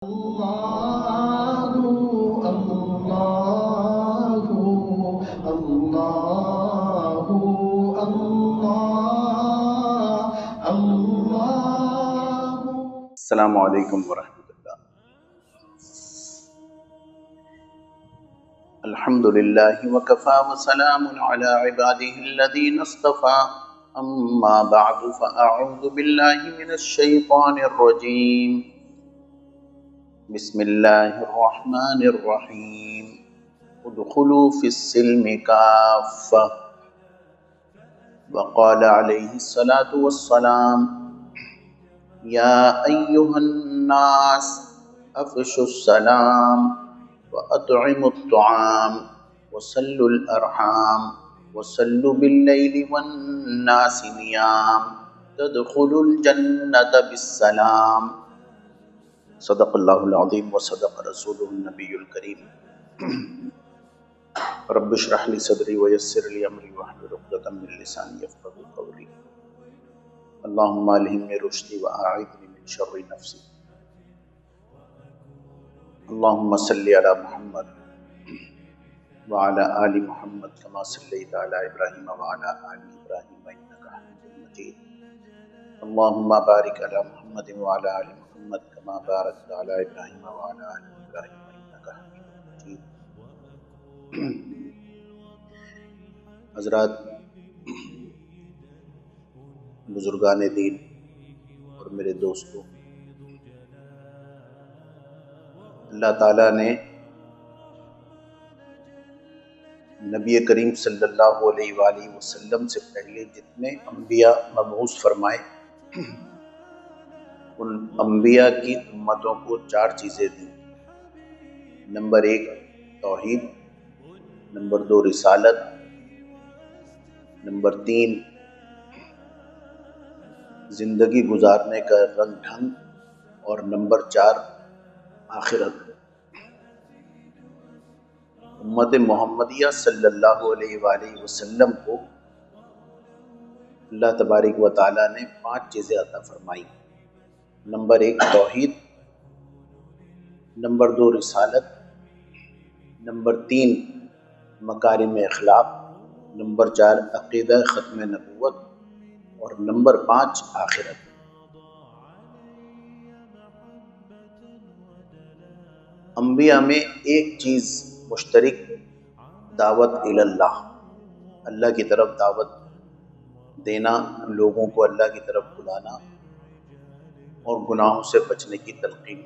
الله الله الله الله الله. السلام علیکم ورحمۃ اللہ. الحمد للہ وکفى وسلام علی عباده الذین اصطفى. اما بعد فاعوذ باللہ من الشیطان الرجیم. بسم اللہ الرحمن الرحیم. ادخلوا فی السلم کافہ. وقال علیہ الصلاة والسلام یا ایہا الناس افشوا السلام وأطعموا الطعام وصلوا الأرحام وصلوا بالليل والناس نيام تدخلوا الجنة بالسلام. صدق اللہ العظیم وصدق رسولہ النبی الکریم. رب اشرح لی صدری ویسر لی امری واحلل عقدۃ من لسانی یفقہوا قولی. اللہم الہمنی رشدی واعذنی من شر نفسی. اللہم صلی علی محمد وعلی آل محمد کما صلیت علی ابراہیم وعلی آل ابراہیم انک حمید مجید. اللہم بارک علی محمد وعلی آل محمد کما بارکت علی ابراہیم وعلی آل ابراہیم انک حمید مجید. حضرات، بزرگان دین اور میرے دوستوں، اللہ تعالیٰ نے نبی کریم صلی اللہ علیہ وآلہ وسلم سے پہلے جتنے انبیاء مبعوث فرمائے، ان انبیاء کی امتوں کو 4 چیزیں دیں. نمبر 1 توحید، نمبر 2 رسالت، نمبر 3 زندگی گزارنے کا رنگ ڈھنگ، اور نمبر 4 آخرت. امت محمدیہ صلی اللہ علیہ وآلہ وسلم کو اللہ تبارک و تعالیٰ نے 5 چیزیں عطا فرمائی. نمبر 1 توحید، نمبر 2 رسالت، نمبر 3 مکارم اخلاق، نمبر 4 عقیدہ ختم نبوت، اور نمبر 5 آخرت. انبیاء میں ایک چیز مشترک، دعوت الی اللہ، اللہ کی طرف دعوت دینا، لوگوں کو اللہ کی طرف بلانا اور گناہوں سے بچنے کی تلقین.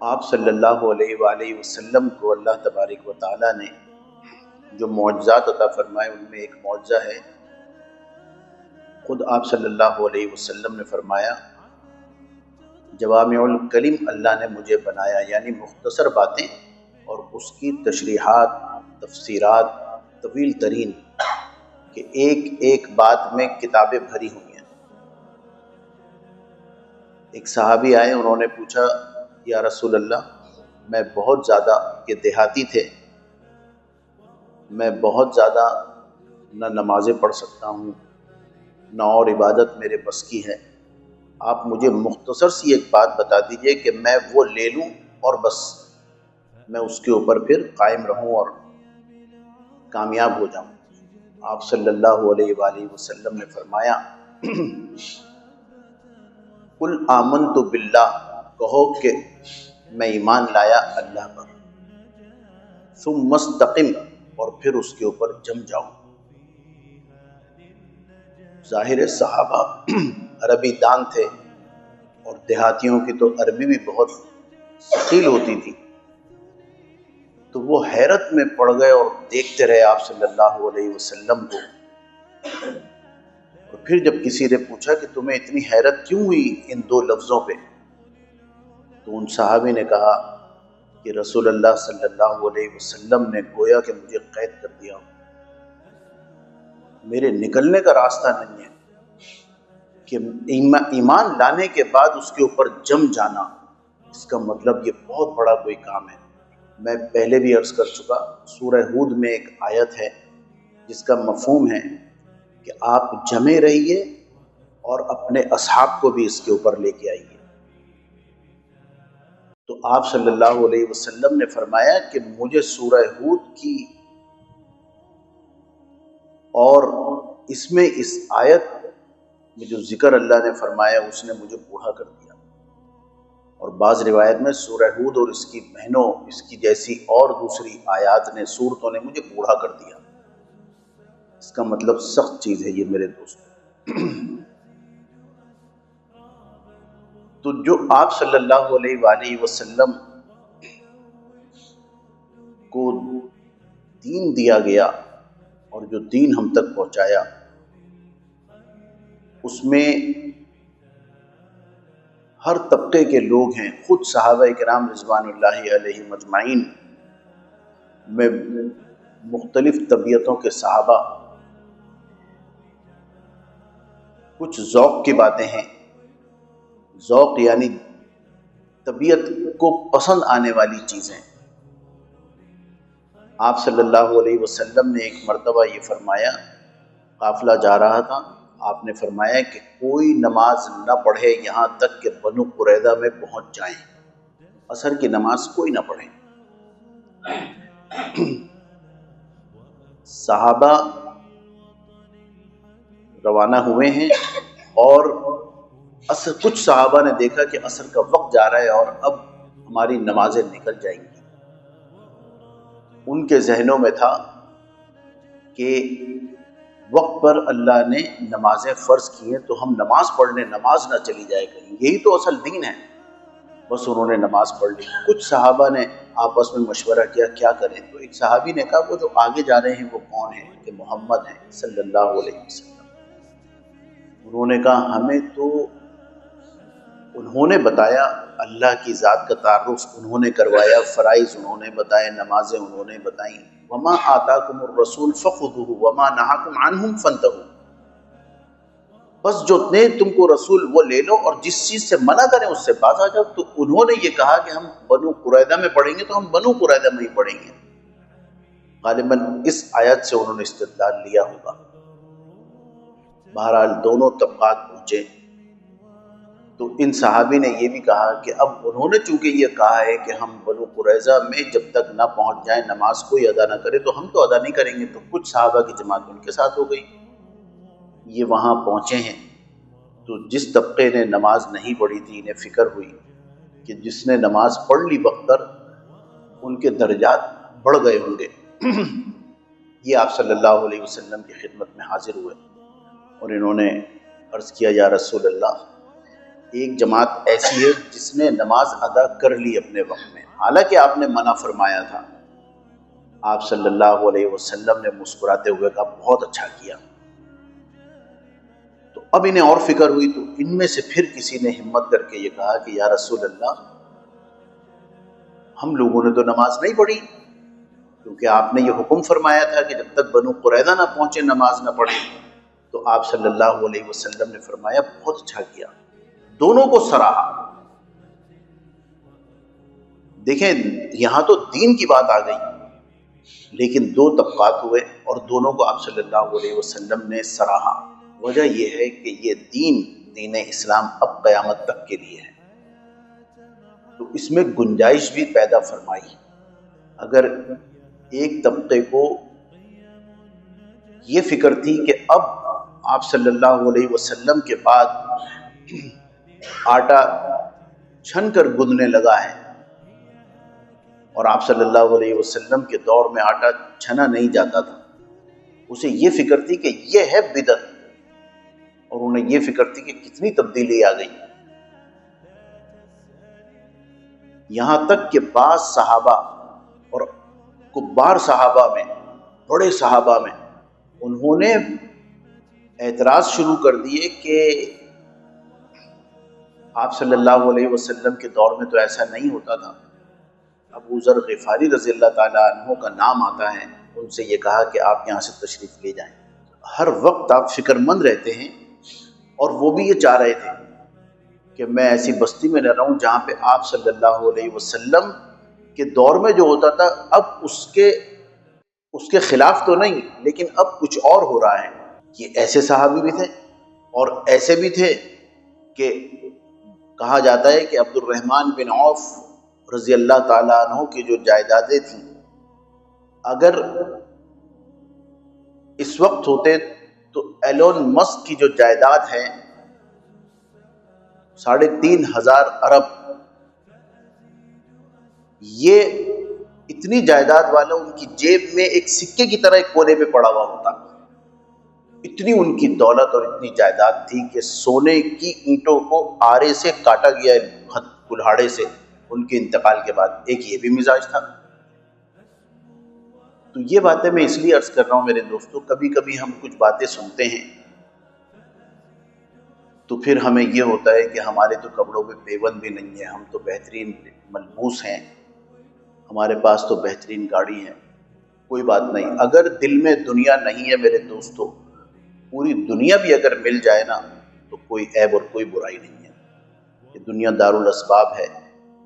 آپ صلی اللہ علیہ وآلہ وسلم کو اللہ تبارک و تعالیٰ نے جو معجزات عطا فرمائے، ان میں ایک معجزہ ہے، خود آپ صلی اللہ علیہ وسلم نے فرمایا جوامع الکلم اللہ نے مجھے بنایا، یعنی مختصر باتیں اور اس کی تشریحات، تفسیرات طویل ترین، کہ ایک ایک بات میں کتابیں بھری ہوئی ہیں. ایک صحابی آئے، انہوں نے پوچھا یا رسول اللہ، میں بہت زیادہ، یہ دیہاتی تھے، میں بہت زیادہ نہ نمازیں پڑھ سکتا ہوں نہ اور عبادت میرے بس کی ہے، آپ مجھے مختصر سی ایک بات بتا دیجئے کہ میں وہ لے لوں اور بس میں اس کے اوپر پھر قائم رہوں اور کامیاب ہو جاؤں. آپ صلی اللہ علیہ وآلہ وسلم نے فرمایا قل آمنت باللہ، کہو کہ میں ایمان لایا اللہ پر، ثم استقم، اور پھر اس کے اوپر جم جاؤ. ظاہر صحابہ عربی دان تھے، اور دیہاتیوں کی تو عربی بھی بہت ثقیل ہوتی تھی، تو وہ حیرت میں پڑ گئے اور دیکھتے رہے آپ صلی اللہ علیہ وسلم کو. اور پھر جب کسی نے پوچھا کہ تمہیں اتنی حیرت کیوں ہوئی ان 2 لفظوں پہ، تو ان صحابی نے کہا کہ رسول اللہ صلی اللہ علیہ وسلم نے گویا کہ مجھے قید کر دیا، میرے نکلنے کا راستہ نہیں ہے، کہ ایمان لانے کے بعد اس کے اوپر جم جانا، اس کا مطلب یہ بہت بڑا کوئی کام ہے. میں پہلے بھی عرض کر چکا، سورہ ہود میں ایک آیت ہے جس کا مفہوم ہے کہ آپ جمے رہیے اور اپنے اصحاب کو بھی اس کے اوپر لے کے آئیے. تو آپ صلی اللہ علیہ وسلم نے فرمایا کہ مجھے سورہ ہود کی اور اس میں اس آیت میں جو ذکر اللہ نے فرمایا اس نے مجھے بوڑھا کر دیا، اور بعض روایت میں سورہ ہود اور اس کی بہنوں، اس کی جیسی اور دوسری آیات نے، سورتوں نے مجھے بوڑھا کر دیا۔ اس کا مطلب سخت چیز ہے یہ میرے دوست۔ تو جو آپ صلی اللہ علیہ وآلہ وسلم کو دین دیا گیا اور جو دین ہم تک پہنچایا، اس میں ہر طبقے کے لوگ ہیں۔ خود صحابہ کرام رضوان اللہ علیہم اجمعین میں مختلف طبیعتوں کے صحابہ، کچھ ذوق کی باتیں ہیں۔ ذوق یعنی طبیعت کو پسند آنے والی چیزیں۔ آپ صلی اللہ علیہ وسلم نے ایک مرتبہ یہ فرمایا، قافلہ جا رہا تھا، آپ نے فرمایا کہ کوئی نماز نہ پڑھے یہاں تک کہ بنو قریظہ میں پہنچ جائیں۔ عصر کی نماز کوئی نہ پڑھے۔ صحابہ روانہ ہوئے ہیں اور کچھ صحابہ نے دیکھا کہ عصر کا وقت جا رہا ہے اور اب ہماری نمازیں نکل جائیں گی۔ ان کے ذہنوں میں تھا کہ وقت پر اللہ نے نمازیں فرض کی ہیں تو ہم نماز پڑھنے، نماز نہ چلی جائے کہیں، یہی تو اصل دین ہے۔ بس انہوں نے نماز پڑھ لی۔ کچھ صحابہ نے آپس میں مشورہ کیا کیا کریں، تو ایک صحابی نے کہا وہ جو آگے جا رہے ہیں وہ کون ہیں؟ کہ محمد ہیں صلی اللہ علیہ وسلم۔ انہوں نے کہا ہمیں تو انہوں نے بتایا، اللہ کی ذات کا تعارف انہوں نے کروایا، فرائض انہوں نے بتائے، نمازیں انہوں نے بتائیں۔ وما آتاکم الرسول فخذوہ وما نہاکم عنہ فانتہوا، بس جو نے تم کو رسول وہ لے لو اور جس چیز سے منع کریں اس سے باز آ جاؤ۔ تو انہوں نے یہ کہا کہ ہم بنو قریظہ میں پڑھیں گے تو ہم بنو قریظہ میں ہی پڑھیں گے۔ غالباً اس آیت سے انہوں نے استدلال لیا ہوگا۔ بہرحال دونوں طبقات پہنچے تو ان صحابی نے یہ بھی کہا کہ اب انہوں نے چونکہ یہ کہا ہے کہ ہم بنو قریظہ میں جب تک نہ پہنچ جائیں نماز کوئی ادا نہ کرے تو ہم تو ادا نہیں کریں گے۔ تو کچھ صحابہ کی جماعت ان کے ساتھ ہو گئی۔ یہ وہاں پہنچے ہیں تو جس طبقے نے نماز نہیں پڑھی تھی انہیں فکر ہوئی کہ جس نے نماز پڑھ لی وقت پر ان کے درجات بڑھ گئے ہوں گے۔ یہ آپ صلی اللہ علیہ وسلم کی خدمت میں حاضر ہوئے اور انہوں نے عرض کیا یا رسول اللہ، ایک جماعت ایسی ہے جس نے نماز ادا کر لی اپنے وقت میں، حالانکہ آپ نے منع فرمایا تھا۔ آپ صلی اللہ علیہ وسلم نے مسکراتے ہوئے کہا بہت اچھا کیا۔ تو اب انہیں اور فکر ہوئی تو ان میں سے پھر کسی نے ہمت کر کے یہ کہا کہ یا رسول اللہ، ہم لوگوں نے تو نماز نہیں پڑھی کیونکہ آپ نے یہ حکم فرمایا تھا کہ جب تک بنو قریظہ نہ پہنچے نماز نہ پڑھیں۔ تو آپ صلی اللہ علیہ وسلم نے فرمایا بہت اچھا کیا، دونوں کو سراہا۔ دیکھیں یہاں تو دین کی بات آ گئی لیکن دو طبقات ہوئے اور دونوں کو آپ صلی اللہ علیہ وسلم نے سراہا۔ وجہ یہ ہے کہ یہ دین اسلام اب قیامت تک کے لیے ہے، تو اس میں گنجائش بھی پیدا فرمائی۔ اگر ایک طبقے کو یہ فکر تھی کہ اب آپ صلی اللہ علیہ وسلم کے بعد آٹا چھن کر گدنے لگا ہے اور آپ صلی اللہ علیہ وسلم کے دور میں آٹا چھنا نہیں جاتا تھا، اسے یہ فکر تھی کہ یہ ہے بدعت، اور انہیں یہ فکر تھی کہ کتنی تبدیلی آ گئی۔ یہاں تک کہ بعض صحابہ اور کبار صحابہ میں، بڑے صحابہ میں، انہوں نے اعتراض شروع کر دیے کہ آپ صلی اللہ علیہ وسلم کے دور میں تو ایسا نہیں ہوتا تھا۔ ابو ذر غفاری رضی اللہ تعالیٰ عنہ کا نام آتا ہے، ان سے یہ کہا کہ آپ یہاں سے تشریف لے جائیں۔ ہر وقت آپ فکر مند رہتے ہیں اور وہ بھی یہ چاہ رہے تھے کہ میں ایسی بستی میں نہ رہوں جہاں پہ آپ صلی اللہ علیہ وسلم کے دور میں جو ہوتا تھا اب اس کے خلاف تو نہیں لیکن اب کچھ اور ہو رہا ہے۔ یہ ایسے صحابی بھی تھے اور ایسے بھی تھے کہ کہا جاتا ہے کہ عبد الرحمن بن عوف رضی اللہ تعالیٰ عنہ کی جو جائیدادیں تھیں، اگر اس وقت ہوتے تو ایلون مسک کی جو جائیداد ہے 3,500 ارب، یہ اتنی جائیداد والا ان کی جیب میں ایک سکے کی طرح ایک کونے پہ پڑا ہوا ہوتا. اتنی ان کی دولت اور اتنی جائیداد تھی کہ سونے کی اینٹوں کو آرے سے کاٹا گیا کلہاڑے سے ان کے انتقال کے بعد. ایک یہ بھی مزاج تھا. تو یہ باتیں میں اس لیے عرض کر رہا ہوں میرے دوستوں، کبھی کبھی ہم کچھ باتیں سنتے ہیں تو پھر ہمیں یہ ہوتا ہے کہ ہمارے تو کپڑوں پہ پیوند بھی نہیں ہے، ہم تو بہترین ملبوس ہیں، ہمارے پاس تو بہترین گاڑی ہے. کوئی بات نہیں، اگر دل میں دنیا نہیں ہے میرے دوستو، پوری دنیا بھی اگر مل جائے نا تو کوئی عیب اور کوئی برائی نہیں ہے. یہ دنیا دار الاسباب ہے.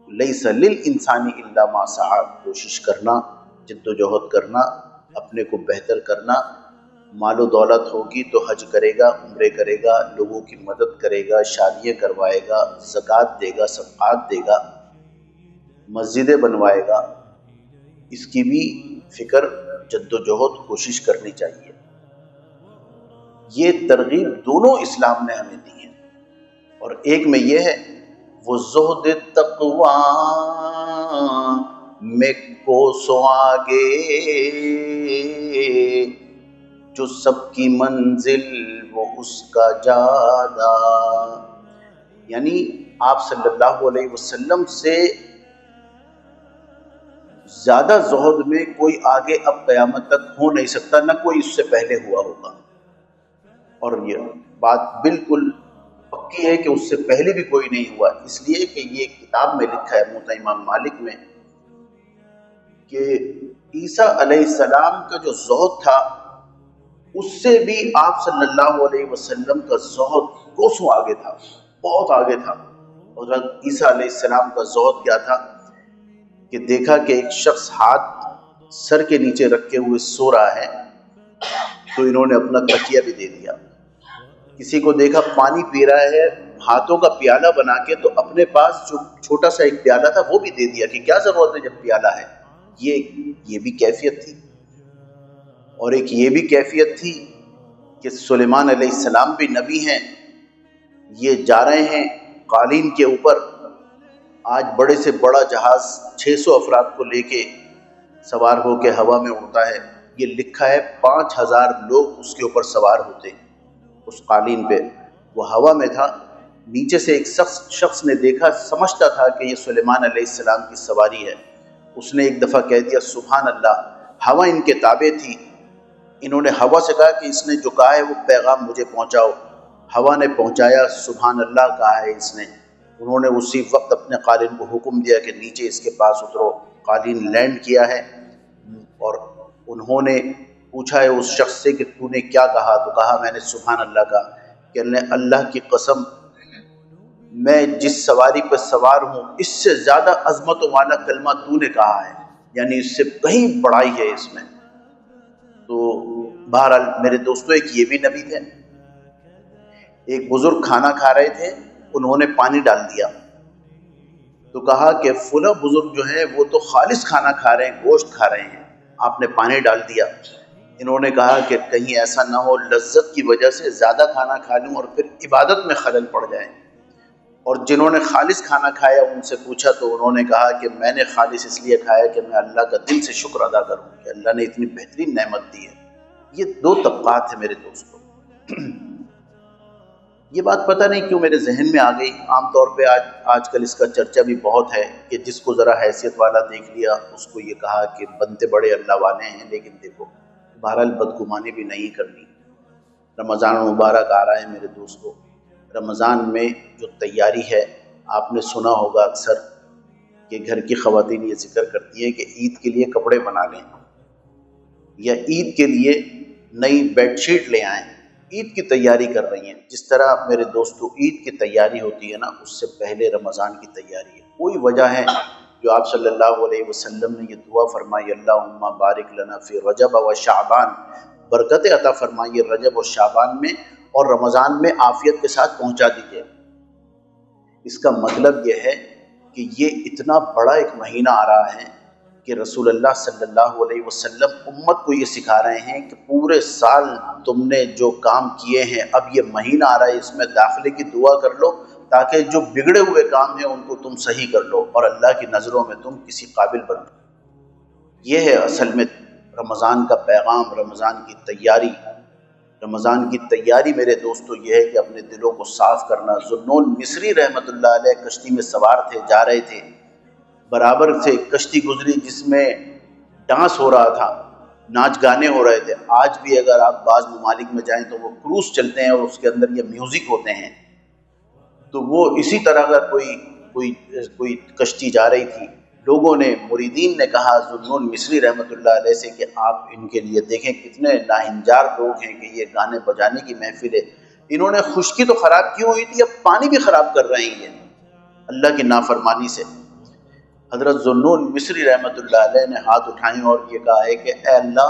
لیس للانسان الا ما سعی، کوشش کرنا، جد و جہد کرنا، اپنے کو بہتر کرنا. مال و دولت ہوگی تو حج کرے گا، عمرے کرے گا، لوگوں کی مدد کرے گا، شادیاں کروائے گا، زکوٰۃ دے گا، صدقات دے گا، مسجدیں بنوائے گا. اس کی بھی فکر، جد و جہد، کوشش کرنی چاہیے. یہ ترغیب دونوں اسلام نے ہمیں دی ہے. اور ایک میں یہ ہے، وہ زہد تقویٰ میں کوسوں آگے، جو سب کی منزل وہ اس کا جادہ. یعنی آپ صلی اللہ علیہ وسلم سے زیادہ زہد میں کوئی آگے اب قیامت تک ہو نہیں سکتا، نہ کوئی اس سے پہلے ہوا ہوگا. اور یہ بات بالکل پکی ہے کہ اس سے پہلے بھی کوئی نہیں ہوا، اس لیے کہ یہ کتاب میں لکھا ہے موطا امام مالک میں کہ عیسیٰ علیہ السلام کا جو زہد تھا اس سے بھی آپ صلی اللہ علیہ وسلم کا زہد کوسوں آگے تھا، بہت آگے تھا. اور عیسیٰ علیہ السلام کا زہد کیا تھا کہ دیکھا کہ ایک شخص ہاتھ سر کے نیچے رکھے ہوئے سو رہا ہے تو انہوں نے اپنا تکیہ بھی دے دیا. کسی کو دیکھا پانی پی رہا ہے ہاتھوں کا پیالہ بنا کے، تو اپنے پاس جو چھوٹا سا ایک پیالہ تھا وہ بھی دے دیا کہ کیا ضرورت ہے جب پیالہ ہے. یہ بھی کیفیت تھی. اور ایک یہ بھی کیفیت تھی کہ سلیمان علیہ السلام بھی نبی ہیں. یہ جا رہے ہیں قالین کے اوپر. آج بڑے سے بڑا جہاز 600 افراد کو لے کے سوار ہو کے ہوا میں اڑتا ہے. یہ لکھا ہے 5,000 لوگ اس کے اوپر سوار ہوتے اس قالین پہ. وہ ہوا میں تھا. نیچے سے ایک شخص نے دیکھا، سمجھتا تھا کہ یہ سلیمان علیہ السلام کی سواری ہے. اس نے ایک دفعہ کہہ دیا سبحان اللہ. ہوا ان کے تابع تھی. انہوں نے ہوا سے کہا کہ اس نے جو کہا ہے وہ پیغام مجھے پہنچاؤ. ہوا نے پہنچایا، سبحان اللہ کہا ہے اس نے. انہوں نے اسی وقت اپنے قالین کو حکم دیا کہ نیچے اس کے پاس اترو. قالین لینڈ کیا ہے اور انہوں نے پوچھا ہے اس شخص سے کہ تو نے کیا کہا؟ تو کہا میں نے سبحان اللہ کہا. کہ اللہ کی قسم، میں جس سواری پہ سوار ہوں اس سے زیادہ عظمت والا کلمہ تو نے کہا ہے، یعنی اس سے کہیں بڑائی ہے اس میں. تو بہرحال میرے دوستو، ایک یہ بھی نبی تھے. ایک بزرگ کھانا کھا رہے تھے، انہوں نے پانی ڈال دیا تو کہا کہ فلاں بزرگ جو ہے وہ تو خالص کھانا کھا رہے ہیں، گوشت کھا رہے ہیں، آپ نے پانی ڈال دیا. انہوں نے کہا کہ کہیں ایسا نہ ہو لذت کی وجہ سے زیادہ کھانا کھا لوں اور پھر عبادت میں خلل پڑ جائے. اور جنہوں نے خالص کھانا کھایا ان سے پوچھا تو انہوں نے کہا کہ میں نے خالص اس لیے کھایا کہ میں اللہ کا دل سے شکر ادا کروں کہ اللہ نے اتنی بہترین نعمت دی ہے. یہ دو طبقات ہیں میرے دوستوں. یہ بات پتہ نہیں کیوں میرے ذہن میں آ گئی. عام طور پہ آج کل اس کا چرچا بھی بہت ہے کہ جس کو ذرا حیثیت والا دیکھ لیا اس کو یہ کہا کہ بنتے بڑے اللہ والے ہیں. لیکن دیکھو بہرحال بدگمانی بھی نہیں کرنی. رمضان مبارک آ رہا ہے میرے دوستو. رمضان میں جو تیاری ہے، آپ نے سنا ہوگا اکثر کہ گھر کی خواتین یہ ذکر کرتی ہیں کہ عید کے لیے کپڑے بنا لیں یا عید کے لیے نئی بیڈ شیٹ لے آئیں. عید کی تیاری کر رہی ہیں. جس طرح میرے دوستو عید کی تیاری ہوتی ہے نا، اس سے پہلے رمضان کی تیاری ہے. کوئی وجہ ہے جو آپ صلی اللہ علیہ وسلم نے یہ دعا فرمائی، اللہم بارک لنا فی رجب و شعبان، برکت عطا فرمائیے رجب و شعبان میں اور رمضان میں عافیت کے ساتھ پہنچا دیجیے. اس کا مطلب یہ ہے کہ یہ اتنا بڑا ایک مہینہ آ رہا ہے کہ رسول اللہ صلی اللہ علیہ وسلم امت کو یہ سکھا رہے ہیں کہ پورے سال تم نے جو کام کیے ہیں، اب یہ مہینہ آ رہا ہے، اس میں داخلے کی دعا کر لو تاکہ جو بگڑے ہوئے کام ہیں ان کو تم صحیح کر لو اور اللہ کی نظروں میں تم کسی قابل بنو۔ یہ ہے اصل میں رمضان کا پیغام، رمضان کی تیاری۔ رمضان کی تیاری میرے دوستو یہ ہے کہ اپنے دلوں کو صاف کرنا۔ ذوالنون مصری رحمۃ اللہ علیہ کشتی میں سوار تھے، جا رہے تھے، برابر سے کشتی گزری جس میں ڈانس ہو رہا تھا، ناچ گانے ہو رہے تھے۔ آج بھی اگر آپ بعض ممالک میں جائیں تو وہ کروز چلتے ہیں اور اس کے اندر یہ میوزک ہوتے ہیں، تو وہ اسی طرح کا کوئی کشتی جا رہی تھی۔ لوگوں نے، مریدین نے کہا ذوالنون مصری رحمۃ اللہ علیہ سے کہ آپ ان کے لیے دیکھیں کتنے ناہنجار لوگ ہیں کہ یہ گانے بجانے کی محفل ہے، انہوں نے خشکی تو خراب کی ہوئی تھی، اب پانی بھی خراب کر رہے ہیں اللہ کی نافرمانی سے۔ حضرت ذوالنون مصری رحمۃ اللہ علیہ نے ہاتھ اٹھائیں اور یہ کہا ہے کہ اے اللہ،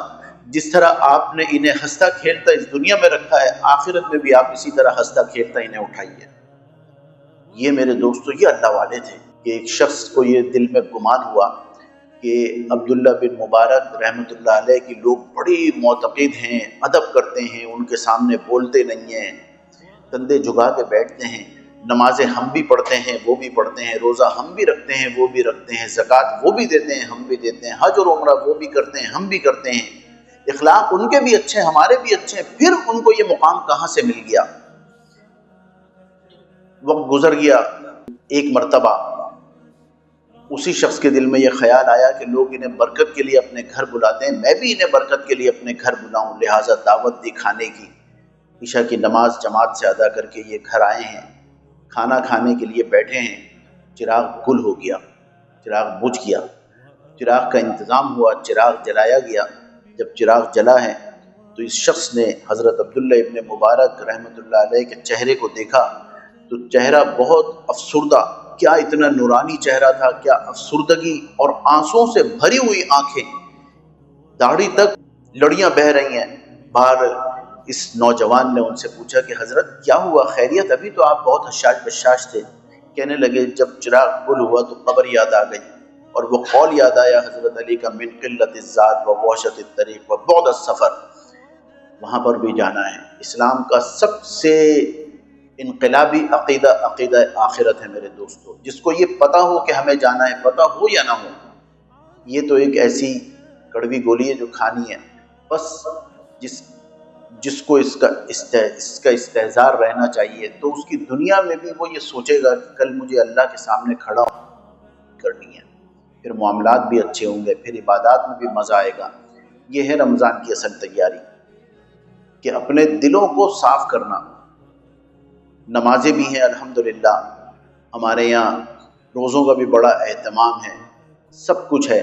جس طرح آپ نے انہیں ہنستا کھیلتا اس دنیا میں رکھا ہے، آخرت میں بھی آپ اسی طرح ہنستا کھیلتا انہیں اٹھائیے۔ یہ میرے دوستو یہ اللہ والے تھے کہ ایک شخص کو یہ دل میں گمان ہوا کہ عبداللہ بن مبارک رحمۃ اللہ علیہ کی لوگ بڑی معتقد ہیں، ادب کرتے ہیں، ان کے سامنے بولتے نہیں ہیں، کندھے جھکا کے بیٹھتے ہیں، نمازیں ہم بھی پڑھتے ہیں وہ بھی پڑھتے ہیں، روزہ ہم بھی رکھتے ہیں وہ بھی رکھتے ہیں، زکوٰۃ وہ بھی دیتے ہیں ہم بھی دیتے ہیں، حج اور عمرہ وہ بھی کرتے ہیں ہم بھی کرتے ہیں، اخلاق ان کے بھی اچھے ہیں ہمارے بھی اچھے ہیں، پھر ان کو یہ مقام کہاں سے مل گیا؟ وقت گزر گیا، ایک مرتبہ اسی شخص کے دل میں یہ خیال آیا کہ لوگ انہیں برکت کے لیے اپنے گھر بلاتے ہیں، میں بھی انہیں برکت کے لیے اپنے گھر بلاؤں، لہٰذا دعوت دی کھانے کی۔ عشاء کی نماز جماعت سے ادا کر کے یہ گھر آئے ہیں، کھانا کھانے کے لیے بیٹھے ہیں، چراغ گل ہو گیا، چراغ بجھ گیا، چراغ کا انتظام ہوا، چراغ جلایا گیا۔ جب چراغ جلا ہے تو اس شخص نے حضرت عبداللہ ابن مبارک رحمۃ اللہ علیہ کے چہرے کو دیکھا تو چہرہ بہت افسردہ، کیا اتنا نورانی چہرہ تھا، کیا افسردگی اور آنسوؤں سے بھری ہوئی آنکھیں، داڑھی تک لڑیاں بہہ رہی ہیں۔ باہر اس نوجوان نے ان سے پوچھا کہ حضرت کیا ہوا، خیریت؟ ابھی تو آپ بہت حشاش بشاش تھے۔ کہنے لگے جب چراغ گل ہوا تو قبر یاد آ گئی اور وہ قول یاد آیا حضرت علی کا، من قلت الذات و وحشت الطریق و بعد السفر، وہاں پر بھی جانا ہے۔ اسلام کا سب سے انقلابی عقیدہ عقیدہ آخرت ہے میرے دوستو۔ جس کو یہ پتہ ہو کہ ہمیں جانا ہے، پتہ ہو یا نہ ہو، یہ تو ایک ایسی کڑوی گولی ہے جو کھانی ہے۔ بس جس کو اس کا استحضار رہنا چاہیے تو اس کی دنیا میں بھی وہ یہ سوچے گا کہ کل مجھے اللہ کے سامنے کھڑا کرنی ہے، پھر معاملات بھی اچھے ہوں گے، پھر عبادات میں بھی مزہ آئے گا۔ یہ ہے رمضان کی اصل تیاری کہ اپنے دلوں کو صاف کرنا۔ نمازیں بھی ہیں الحمدللہ، ہمارے یہاں روزوں کا بھی بڑا اہتمام ہے، سب کچھ ہے،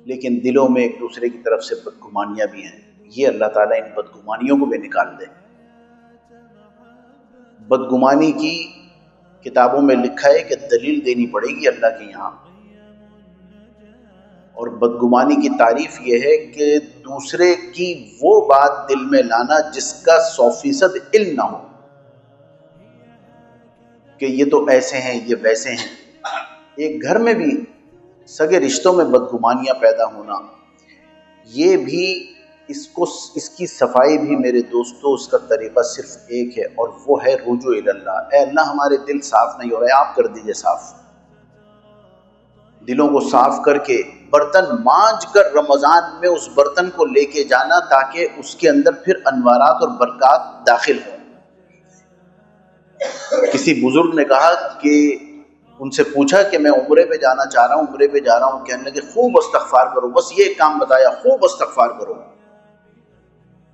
لیکن دلوں میں ایک دوسرے کی طرف سے بدگمانیاں بھی ہیں۔ یہ اللہ تعالیٰ ان بدگمانیوں کو بھی نکال دے۔ بدگمانی کی کتابوں میں لکھا ہے کہ دلیل دینی پڑے گی اللہ کے یہاں، اور بدگمانی کی تعریف یہ ہے کہ دوسرے کی وہ بات دل میں لانا جس کا 100% علم نہ ہو، کہ یہ تو ایسے ہیں یہ ویسے ہیں۔ ایک گھر میں بھی سگے رشتوں میں بدگمانیاں پیدا ہونا، یہ بھی اس کی صفائی بھی میرے دوستو اس کا طریقہ صرف ایک ہے، اور وہ ہے رجوع اللہ۔ اے اللہ ہمارے دل صاف نہیں ہو رہے، آپ کر دیجئے صاف۔ دلوں کو صاف کر کے برتن مانج کر رمضان میں اس برتن کو لے کے جانا تاکہ اس کے اندر پھر انوارات اور برکات داخل ہوں۔ کسی بزرگ نے کہا کہ ان سے پوچھا کہ میں عمرے پہ جانا چاہ رہا ہوں، عمرے پہ جا رہا ہوں، کہنے لگے خوب استغفار کرو، بس یہ ایک کام بتایا، خوب استغفار کرو۔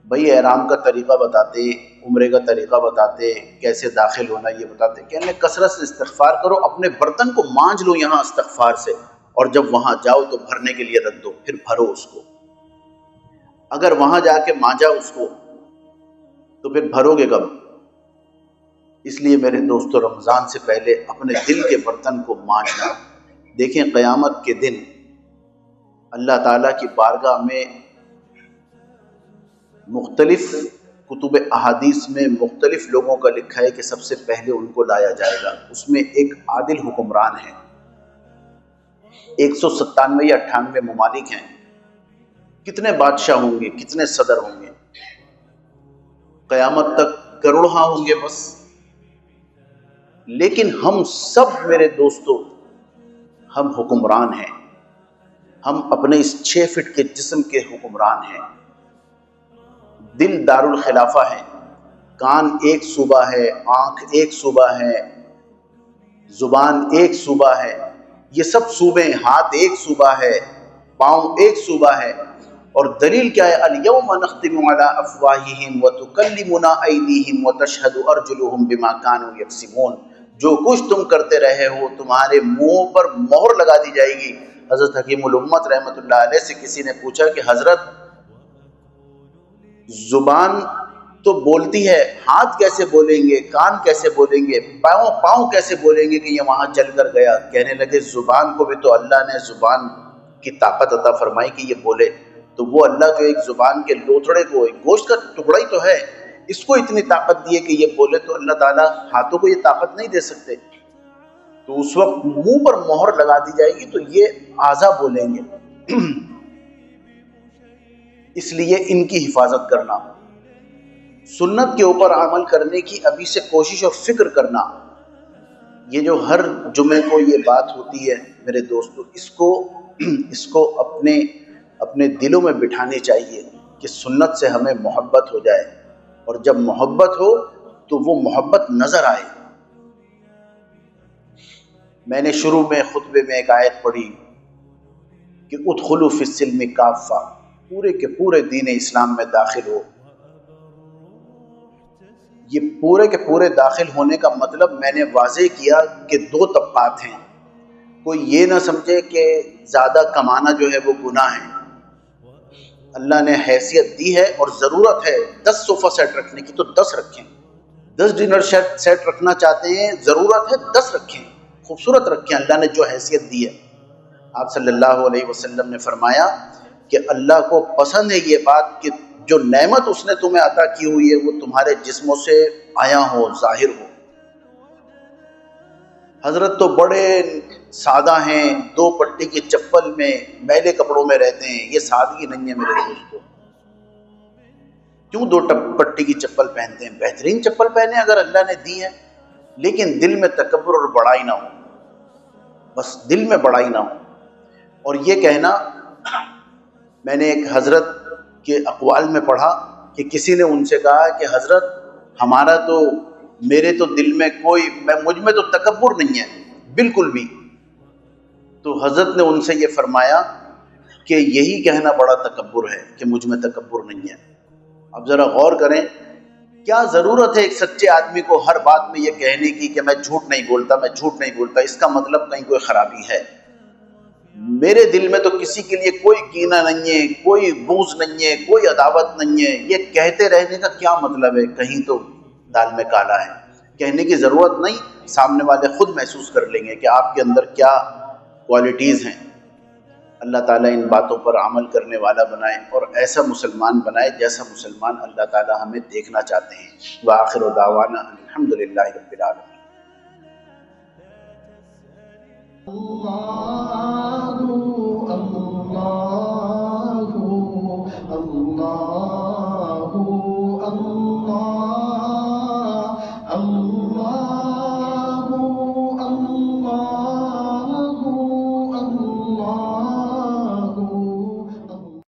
بھئی احرام کا طریقہ بتاتے، عمرے کا طریقہ بتاتے، کیسے داخل ہونا یہ بتاتے، کہنے لگے کثرت سے استغفار کرو، اپنے برتن کو مانج لو یہاں استغفار سے، اور جب وہاں جاؤ تو بھرنے کے لیے رکھ دو، پھر بھرو اس کو۔ اگر وہاں جا کے مانجا اس کو تو پھر بھرو گے کب؟ اس لیے میرے دوستو رمضان سے پہلے اپنے دل کے برتن کو مانجنا۔ دیکھیں قیامت کے دن اللہ تعالیٰ کی بارگاہ میں مختلف کتب احادیث میں مختلف لوگوں کا لکھا ہے کہ سب سے پہلے ان کو لایا جائے گا۔ اس میں ایک عادل حکمران ہے، 197 یا 98 ممالک ہیں، کتنے بادشاہ ہوں گے، کتنے صدر ہوں گے، قیامت تک کروڑہا ہوں گے بس. لیکن ہم سب میرے دوستو، ہم حکمران ہیں. ہم اپنے اس 6 فٹ کے جسم کے حکمران ہیں. دل دارالخلافہ ہے، کان ایک صوبہ ہے، آنکھ ایک صوبہ ہے، زبان ایک صوبہ ہے، یہ سب صوبے، ہاتھ ایک صوبہ ہے، پاؤں ایک صوبہ ہے. اور دلیل کیا ہے؟ الیوم نختم علی افواہہم وتکلمنا ایدیہم وتشہد ارجلہم بما کانوا یکسبون. جو کچھ تم کرتے رہے ہو تمہارے منہ پر مہر لگا دی جائے گی. حضرت حکیم الامت رحمۃ اللہ علیہ سے کسی نے پوچھا کہ حضرت، زبان تو بولتی ہے، ہاتھ کیسے بولیں گے، کان کیسے بولیں گے، پاؤں کیسے بولیں گے کہ یہ وہاں چل کر گیا؟ کہنے لگے زبان کو بھی تو اللہ نے زبان کی طاقت عطا فرمائی کہ یہ بولے. تو وہ اللہ جو ایک زبان کے لوتھڑے کو، ایک گوشت کا ٹکڑا ہی تو ہے، اس کو اتنی طاقت دی ہے کہ یہ بولے، تو اللہ تعالیٰ ہاتھوں کو یہ طاقت نہیں دے سکتے؟ تو اس وقت منہ پر مہر لگا دی جائے گی تو یہ اعضا بولیں گے. اس لیے ان کی حفاظت کرنا، سنت کے اوپر عمل کرنے کی ابھی سے کوشش اور فکر کرنا. یہ جو ہر جمعے کو یہ بات ہوتی ہے میرے دوستو، اس کو اپنے دلوں میں بٹھانی چاہیے کہ سنت سے ہمیں محبت ہو جائے، اور جب محبت ہو تو وہ محبت نظر آئے. میں نے شروع میں خطبے میں ایک آیت پڑھی کہ ادخلوا فی السلم کافہ، پورے کے پورے دین اسلام میں داخل ہو. یہ پورے کے پورے داخل ہونے کا مطلب میں نے واضح کیا کہ 2 طبقات ہیں. کوئی یہ نہ سمجھے کہ زیادہ کمانا جو ہے وہ گناہ ہے. اللہ نے حیثیت دی ہے اور ضرورت ہے 10 صوفہ سیٹ رکھنے کی تو 10 رکھیں، 10 ڈنر سیٹ رکھنا چاہتے ہیں، ضرورت ہے 10 رکھیں، خوبصورت رکھیں، اللہ نے جو حیثیت دی ہے. آپ صلی اللہ علیہ وسلم نے فرمایا کہ اللہ کو پسند ہے یہ بات کہ جو نعمت اس نے تمہیں عطا کی ہوئی ہے وہ تمہارے جسموں سے آیا ہو، ظاہر ہو. حضرت تو بڑے سادہ ہیں، 2 پٹی کی چپل میں، میلے کپڑوں میں رہتے ہیں. یہ سادگی نہیں ہے میرے دوستو. کیوں 2 پٹی کی چپل پہنتے ہیں؟ بہترین چپل پہنے اگر اللہ نے دی ہے، لیکن دل میں تکبر اور بڑائی نہ ہو، بس دل میں بڑائی نہ ہو. اور یہ کہنا، میں نے ایک حضرت کے اقوال میں پڑھا کہ کسی نے ان سے کہا کہ حضرت ہمارا تو، میرے تو دل میں مجھ میں تو تکبر نہیں ہے بالکل بھی. تو حضرت نے ان سے یہ فرمایا کہ یہی کہنا بڑا تکبر ہے کہ مجھ میں تکبر نہیں ہے. اب ذرا غور کریں، کیا ضرورت ہے ایک سچے آدمی کو ہر بات میں یہ کہنے کی کہ میں جھوٹ نہیں بولتا، میں جھوٹ نہیں بولتا؟ اس کا مطلب کہیں کوئی خرابی ہے. میرے دل میں تو کسی کے لیے کوئی کینہ نہیں ہے، کوئی بغض نہیں ہے، کوئی عداوت نہیں ہے. یہ کہتے رہنے کا کیا مطلب ہے؟ کہیں تو دال میں کالا ہے. کہنے کی ضرورت نہیں، سامنے والے خود محسوس کر لیں گے کہ آپ کے اندر کیا کوالٹیز ہیں. اللہ تعالیٰ ان باتوں پر عمل کرنے والا بنائے اور ایسا مسلمان بنائے جیسا مسلمان اللہ تعالیٰ ہمیں دیکھنا چاہتے ہیں. وآخر دعوانا الحمدللہ رب العالمین. اللہ